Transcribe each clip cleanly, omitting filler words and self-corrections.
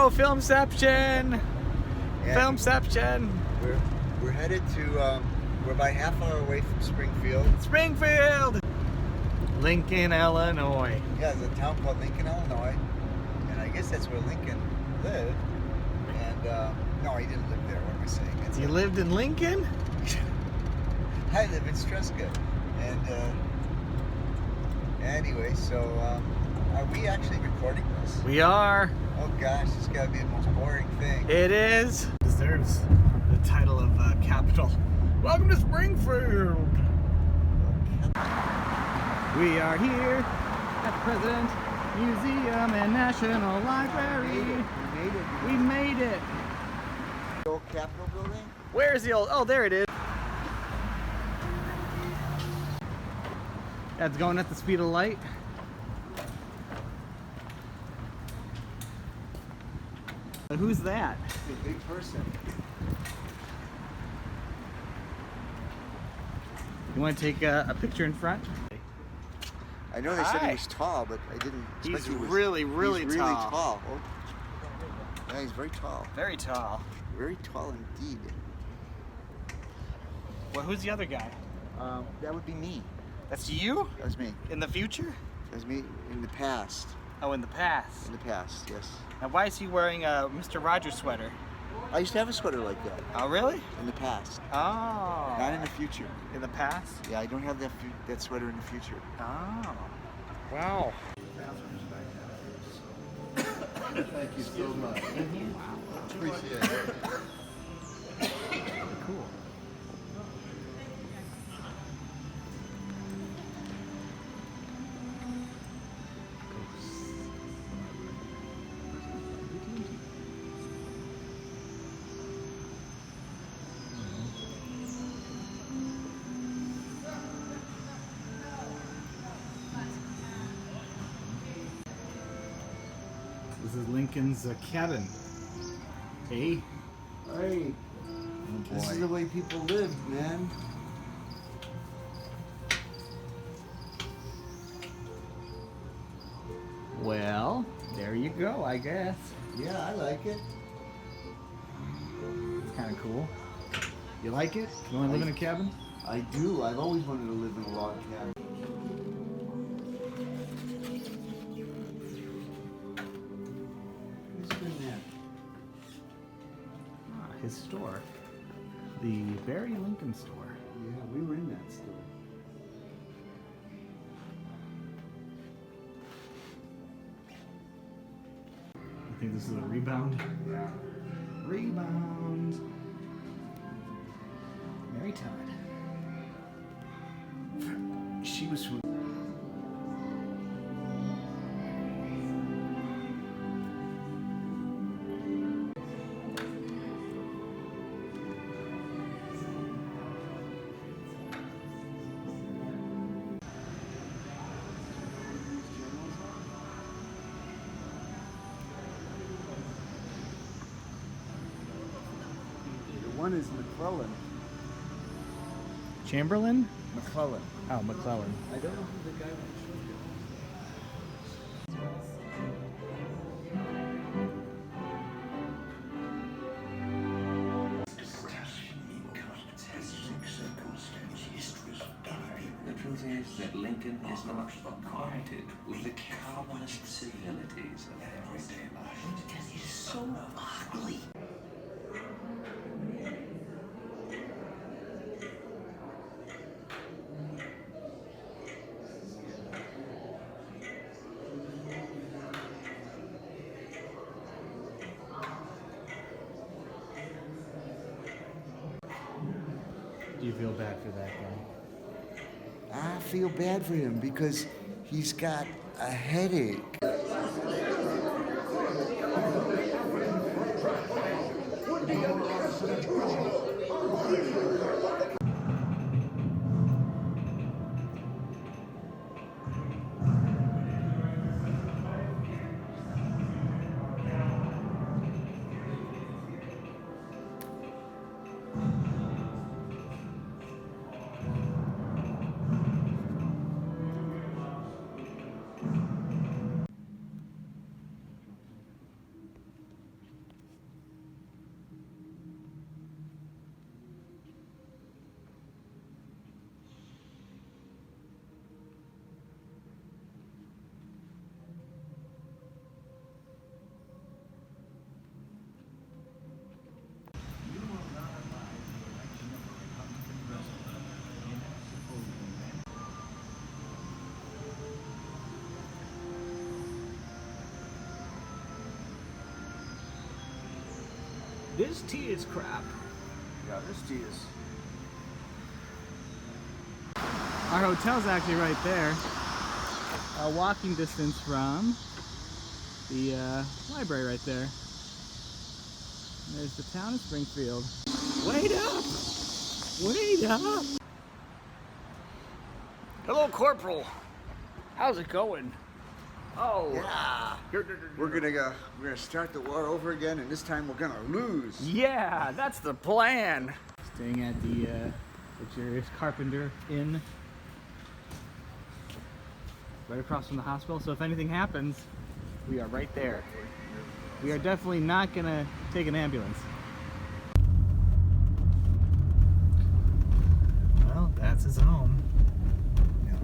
go, Filmception! Yeah. Filmception! We're headed to, we're about half hour away from Springfield. Springfield! Lincoln, Illinois. Yeah, there's a town called Lincoln, Illinois. And I guess that's where Lincoln lived. And, no, he didn't live there. What am I saying? You lived in Lincoln? I live in Streska. And, anyway, so, are we actually recording this? We are. Oh gosh, it's gotta be the most boring thing. It is. Deserves the title of capital. Welcome to Springfield. We are here at President Museum and National Library. We made it. The old Capitol building? Where's the old? Oh, there it is. That's going at the speed of light. Who's that? It's a big person. You want to take a picture in front? I know they said Hi. he was tall, but I didn't expect He's he was really he's tall. really tall. Oh. Yeah, he's very tall. Very tall. Very tall indeed. Well, who's the other guy? That would be me. That's you? That was me. In the future? That was me in the past. Oh, in the past. In the past, yes. Now, why is he wearing a Mr. Rogers sweater? I used to have a sweater like that Oh, really? in the past. Oh. Not in the future. In the past? Yeah, I don't have that sweater in the future. Oh. Wow. Thank you so much. Appreciate it. Cool. This is Lincoln's cabin. Hey. Hey, Oh, this is the way people lived, man. Well, there you go, I guess. Yeah, I like it. It's kind of cool. You like it? You want to live in a cabin? I do. I've always wanted to live in a log cabin. Who's been there? Ah, his store. The Barry Lincoln store. Yeah, we were in that store. I think this is a rebound. Yeah. Rebound. Mary Todd. She was from. One is McClellan. Chamberlain? McClellan. Oh, McClellan. I don't know who the guy was. The truth is that Lincoln is not acquainted with the commonest civilities of everyday life. Because he's so ugly. Do you feel bad for that guy? I feel bad for him because he's got a headache. This tea is crap. Yeah, this tea is. Our hotel's actually right there. A walking distance from the library right there. And there's the town of Springfield. Wait up! Wait up! Hello, Corporal. How's it going? Oh, Yeah. We're gonna start the war over again, and this time we're gonna lose. yeah, that's the plan. Staying at the luxurious Carpenter Inn, right across from the hospital. So if anything happens, we are right there. We are definitely not gonna take an ambulance. Well, that's his home. No,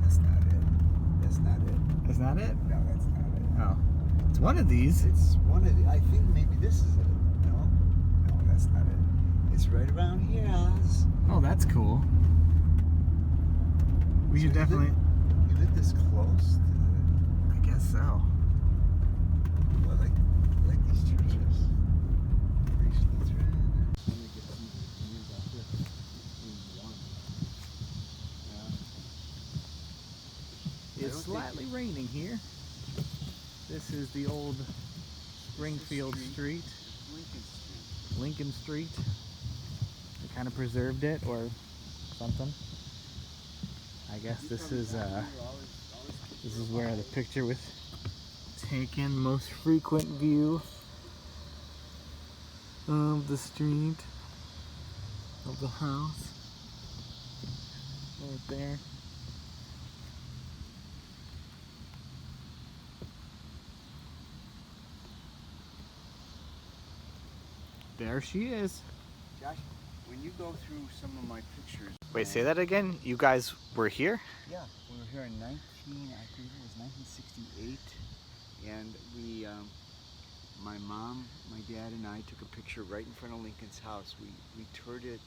that's not it. That's not it. Is that it? No, that's not it. Oh, it's one of these. It's one of the. I think maybe this is it. No, that's not it. It's right around here, Oz. Oh, that's cool. We should definitely. You live this close to the. I guess so. Well, like these churches. Grace Lutheran. Let me get some views out here. One. Yeah. It's slightly raining here. This is the old Springfield Street, Lincoln Street. Lincoln Street. They kind of preserved it or something. I guess this is where the picture was taken. Most frequent view of the street, of the house, right there. There she is. Josh, when you go through some of my pictures. Wait, say that again? You guys were here? Yeah, we were here in I think it was 1968, and we, my mom, my dad, and I took a picture right in front of Lincoln's house. We toured it.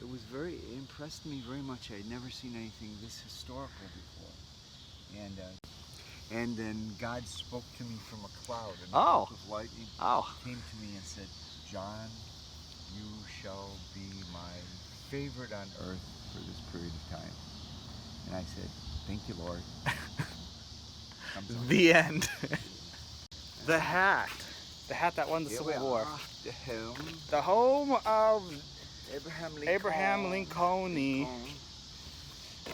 It impressed me very much. I had never seen anything this historical before, and then God spoke to me from a cloud, and Oh. with lightning came to me and said, "John, you shall be my favorite on earth for this period of time." And I said, "Thank you, Lord." The end. The hat. The hat that won the Here we Civil War. are, the home, The home of Abraham Lincoln. Lincoln,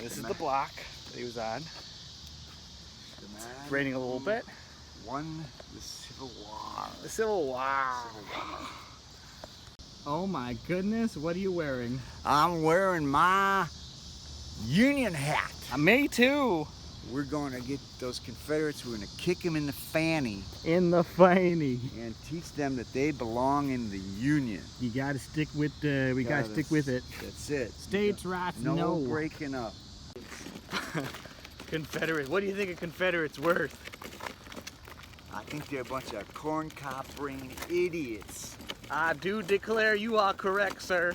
This is the block that he was on. the man It's raining a little bit. won the Civil War. The Civil War. Oh my goodness, what are you wearing? I'm wearing my Union hat. Me too. We're going to get those Confederates. We're going to kick them in the fanny In the fanny. and teach them that they belong in the Union. You gotta stick with we gotta stick with it. That's it. States' rights, No no. breaking up. Confederates. What do you think a Confederate's worth? I think they're a bunch of corn cob brain idiots. I do declare you are correct, sir.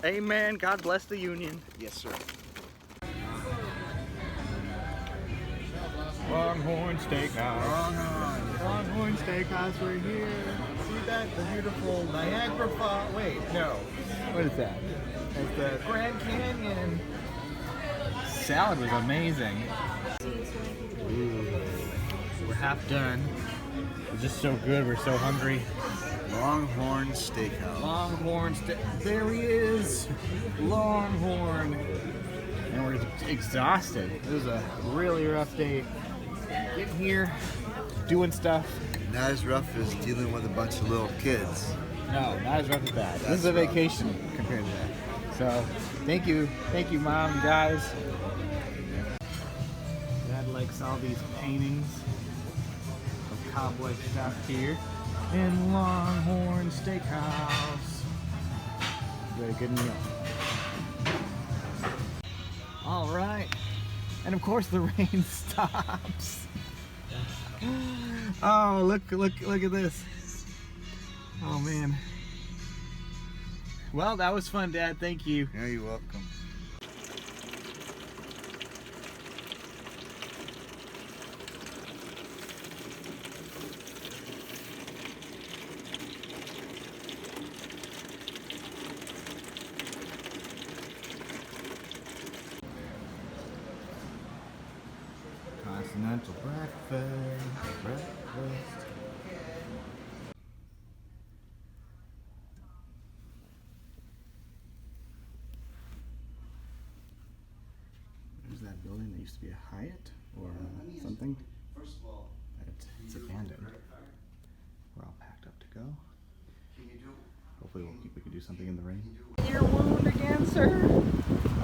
Amen. God bless the Union. Yes, sir. Longhorn Steakhouse. Longhorn Steakhouse, we're here. See that? The beautiful Niagara Falls. Wait, no. What is that? It's the Grand Canyon. Salad was amazing. Ooh. We're half done. It's just so good. We're so hungry. Longhorn Steakhouse. Longhorn There he is. Longhorn. And we're exhausted. It was a really rough day. Getting here, doing stuff. Not as rough as dealing with a bunch of little kids. No, not as rough as that. This is a That's rough. vacation compared to that. So, thank you, Mom and guys. Dad likes all these paintings of cowboy stuff here in Longhorn Steakhouse. We had a good meal. All right, and of course the rain stops. Oh, look at this. Oh man. Well, that was fun, Dad. Thank you. Yeah, you're welcome. Continental breakfast. There's that building that used to be a Hyatt or something. First of all, It's abandoned. We're all packed up to go. Hopefully we can do something in the rain. Your wound again, sir?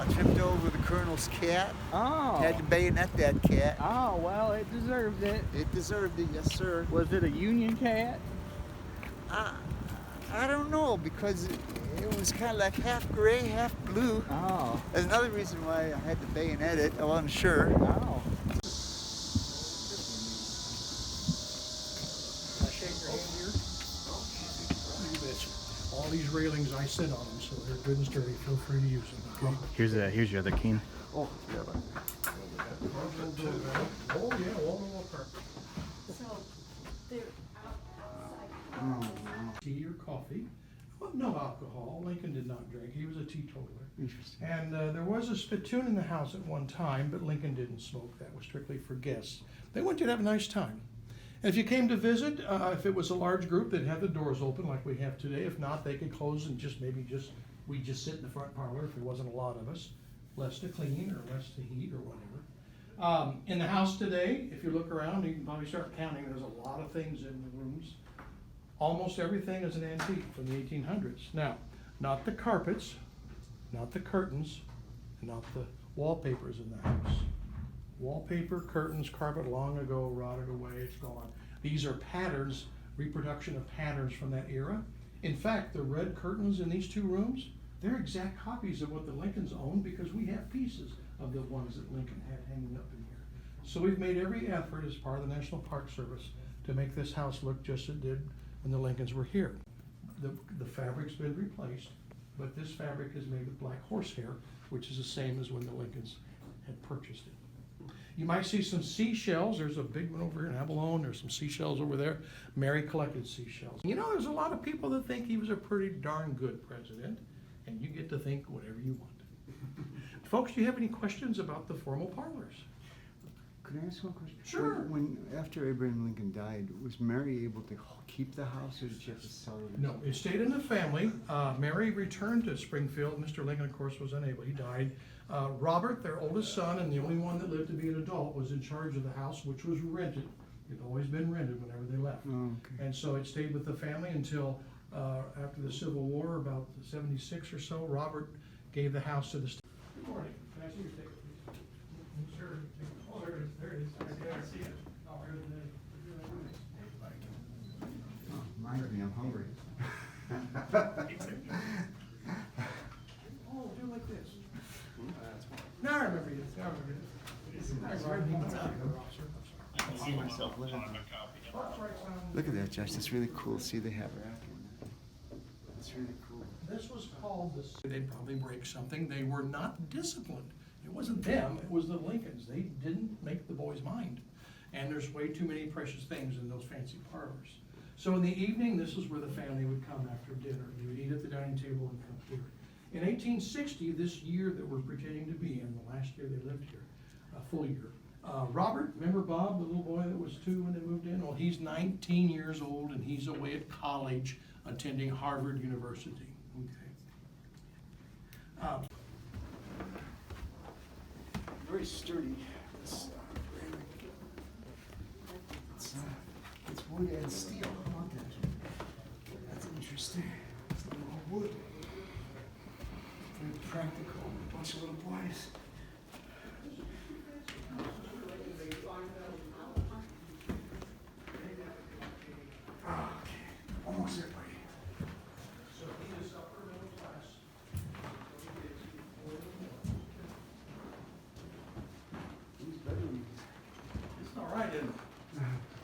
I tripped over the colonel's cat. Oh. Had to bayonet that cat. Oh, well, it deserved it. It deserved it, yes, sir. Was it a Union cat? I don't know, because it was kind of like half gray, half blue. Oh. That's another reason why I had to bayonet it. I wasn't sure. Oh. Can I shake your hand here? You betcha. All these railings, I sit on them, so they're good and sturdy. Feel free to use them. Okay? Here's your other cane. Oh, yeah. Oh, yeah, wall apart. So they're outside. Tea or coffee. Well, no alcohol. Lincoln did not drink. He was a teetotaler. Interesting. And there was a spittoon in the house at one time, but Lincoln didn't smoke. That was strictly for guests. They wanted you to have a nice time. And if you came to visit, if it was a large group, they'd have the doors open like we have today. If not, they could close and we'd just sit in the front parlor if there wasn't a lot of us. Less to clean or less to heat or whatever. In the house today, if you look around, you can probably start counting. There's a lot of things in the rooms. Almost everything is an antique from the 1800s. Now, not the carpets, not the curtains, and not the wallpapers in the house. Wallpaper, curtains, carpet long ago rotted away, it's gone. These are patterns, reproduction of patterns from that era. In fact, the red curtains in these two rooms, they're exact copies of what the Lincolns owned, because we have pieces of the ones that Lincoln had hanging up in here. So we've made every effort as part of the National Park Service to make this house look just as it did when the Lincolns were here. The fabric's been replaced, but this fabric is made with black horsehair, which is the same as when the Lincolns had purchased it. You might see some seashells. There's a big one over here in Avalon. There's some seashells over there. Mary collected seashells. You know, there's a lot of people that think he was a pretty darn good president, and you get to think whatever you want. Folks, do you have any questions about the formal parlors? Could I ask one question? Sure. When after Abraham Lincoln died, was Mary able to keep the house, or did she have to sell it? No, it stayed in the family. Mary returned to Springfield. Mr. Lincoln, of course, was unable. He died. Robert, their oldest son, and the only one that lived to be an adult, was in charge of the house, which was rented. It had always been rented whenever they left. Oh, okay. And so it stayed with the family until after the Civil War, about 76 or so. Robert gave the house to the state. Good morning. Can I see your ticket, please? Sure. Oh, there it is. There it is. I see it. Oh, there it is. Oh, reminds me, I'm hungry. Oh, do it like this. Now I remember you. Now I remember you. I can see myself living. Look at that, Josh. That's really cool. See, they have rack in there. That's really cool. This was called the. They'd probably break something. They were not disciplined. It wasn't them. It was the Lincolns. They didn't make the boys mind. And there's way too many precious things in those fancy parlors. So in the evening, this is where the family would come after dinner. They would eat at the dining table and come here. In 1860, this year that we're pretending to be in, the last year they lived here, a full year, Robert, remember Bob, the little boy that was 2 when they moved in? Well, he's 19 years old, and he's away at college attending Harvard University. Okay. Very sturdy. It's wood and steel. I want that. That's interesting. It's all wood. Very practical. A bunch of little boys. Okay, almost there, buddy. So he is upper middle class. It's all right, isn't it?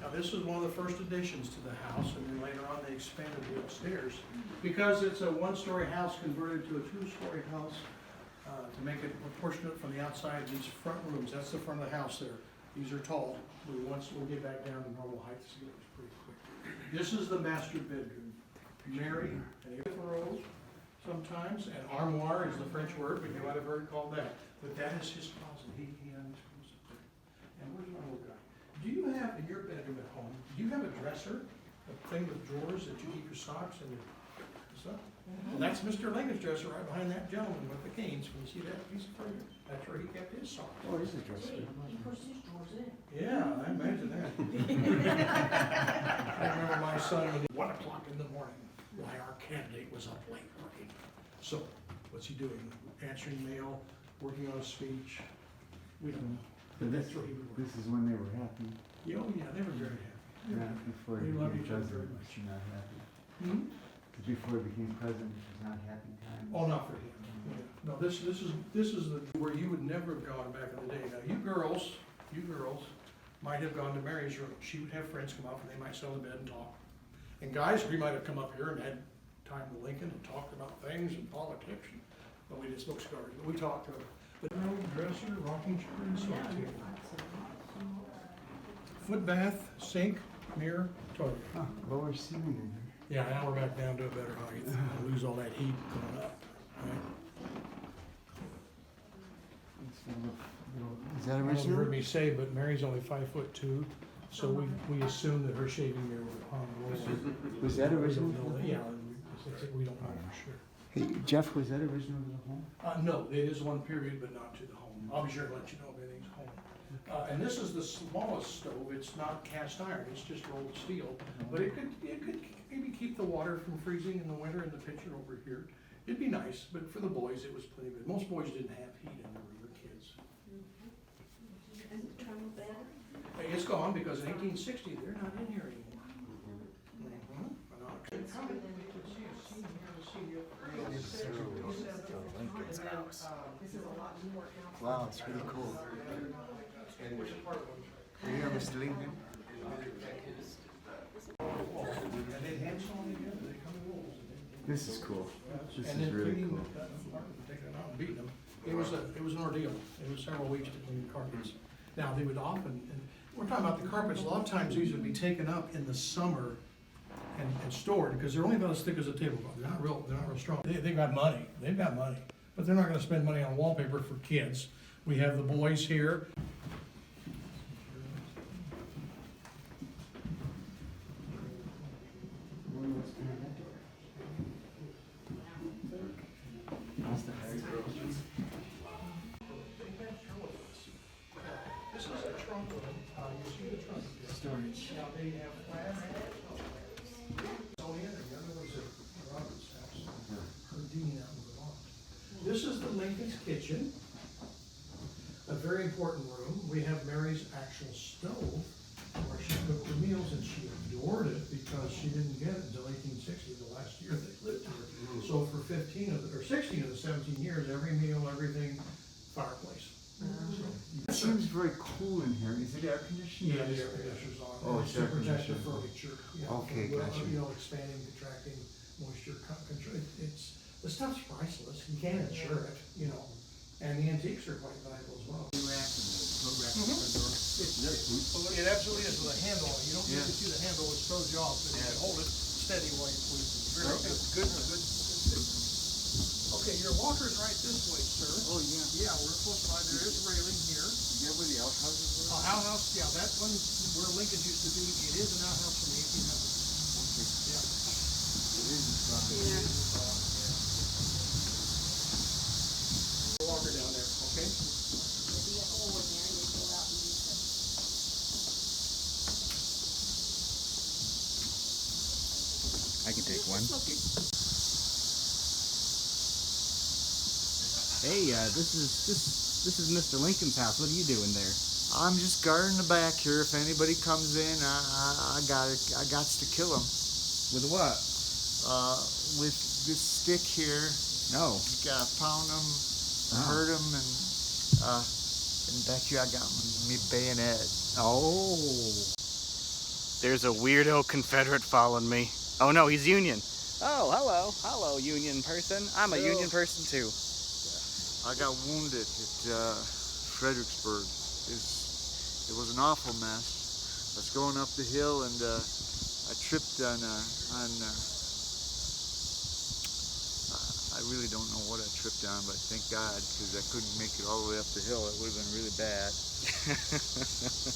Now, this was one of the first additions to the house, and then later on they expanded the upstairs. Because it's a one-story house converted to a 2-story house, to make it proportionate from the outside, these front rooms, that's the front of the house there. These are tall. We'll get back down to normal height to see it pretty quick. This is the master bedroom. Mary, and rows sometimes, and armoire is the French word, but you might have heard it called that. But that is his closet. He unscrews it there. And where's my little guy? dresser, the thing with drawers that you keep your socks and your stuff. Well, that's Mr. Lincoln's dresser right behind that gentleman with the canes. Can you see that piece of furniture? That's where he kept his socks. Oh, it is a dresser. He puts his drawers in. Yeah, I imagine that. I remember my son, when 1 o'clock in the morning, why our candidate was up late working. So, what's he doing? Answering mail, working on a speech? We don't know. So That's where he would work. this is when they were happy. Oh, yeah, they were very happy. Not before They he love became each other very president, much. which you're not happy. Hmm? Because before he became president, it was not happy time. Oh, not for him. Yeah. No, this is the, where you would never have gone back in the day. Now, you girls might have gone to Mary's room. She would have friends come up and they might sit on the bed and talk. And guys, we might have come up here and had time with Lincoln and talked about things and politics. But we didn't smoke cigars, but we talked to her. But dresser, rocking chair, and so table. Foot bath, sink, mirror, toilet. Huh, lower ceiling in here. Yeah, now we're back down to a better height. We'll lose all that heat going up. Right? It's got a little- Is that I don't know if you original? heard me say, but Mary's only 5'2", so we assume that her shaving mirror would hung lower. Was that original? Yeah, we don't know for sure. Hey, Jeff, was that original to the home? No, it is one period, but not to the home. I'll be sure to let you know if anything's home. And this is the smallest stove. It's not cast iron. It's just rolled steel. But it could maybe keep the water from freezing in the winter in the pitcher over here. It'd be nice, but for the boys, it was plenty good. Most boys didn't have heat in there when they were kids. And the travel battery? Hey, it's gone because in 1860, they're not in here anymore. Lincoln's house. This is a lot more now. Wow, it's really cool. Are you here, Mr. Lincoln? This is cool. This And is then really cleaning cool. the carpet, taking it out and beating them. It was an ordeal. It was several weeks to clean the carpets. Now, they would often, and we're talking about the carpets, a lot of times these would be taken up in the summer and stored, because they're only about as thick as a tablecloth. They're not real strong. They've got money, but they're not gonna spend money on wallpaper for kids. We have the boys here. This is a trunk room. You see the trunk. Storage. Now, they have flat. Oh, yeah, the other one's at Robert's house. Houdini out in Vermont. This is the Lincoln's kitchen. A very important room. We have Mary's actual stove where she cooked her meals, and she adored it because she didn't get it until 1860, the last year they lived here. So for 16 of the 17 years, every meal, everything, fireplace. It seems very cool in here. Is it air conditioned? Yeah, the air conditioner's on. Oh, It's it's air to protect the conditioned. furniture. Yeah, Okay, from, gotcha. You know, expanding, contracting, moisture control. It's, the stuff's priceless. You can't insure it, you know. And the antiques are quite valuable as well. It absolutely is with a handle on it. You don't need to see the handle, which throws you off, but you can hold it steady while you squeeze it. Very good. Good. Okay, your walker's right this way, sir. Oh, yeah. Yeah, we're close by. There is railing here. Is that where the outhouses were? Outhouse, yeah, that one where Lincoln used to be, it is an outhouse from the 1800s. Yeah. It is. Walker down there, okay? There'll be a hole in there, and you go out and use it. I can take one. Okay. Hey, this is Mr. Lincoln's house. What are you doing there? I'm just guarding the back here. If anybody comes in, I got to kill them. With what? With this stick here. No. Gotta pound them, hurt them, and back here I got me bayonet. Oh. There's a weirdo Confederate following me. Oh no, he's Union. Oh, hello. Hello, Union person. I'm a Union person too. I got wounded at Fredericksburg. It was an awful mess. I was going up the hill and I tripped on I really don't know what I tripped on, but thank God, because I couldn't make it all the way up the hill. It would have been really bad.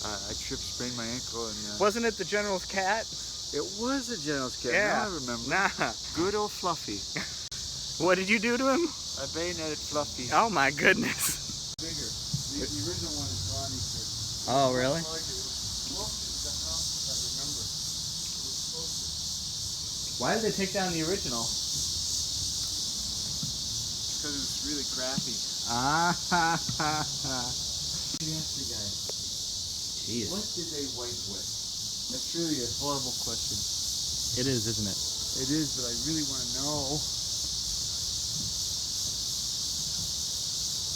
I tripped, sprained my ankle, and Wasn't it the General's cat? it was a General's cat. Yeah. Now I remember. Nah. Good old Fluffy. What did you do to him? I bayoneted Fluffy. Oh my goodness. Bigger. The original one is gone, he said. Oh, really? Like it was close to the house, I remember. It was close to. Why did they take down the original? Because it was really crappy. Ah ha ha ha. Nasty guy. Jeez. What did they wipe with? That's really a horrible question. It is, isn't it? It is, but I really want to know.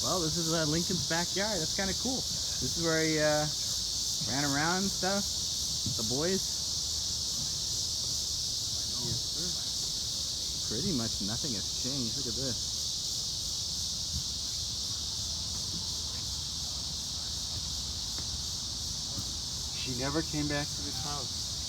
Well, this is Lincoln's backyard. That's kind of cool. This is where he ran around and stuff. The boys. Yes, sir. Pretty much nothing has changed. Look at this. She never came back to this house.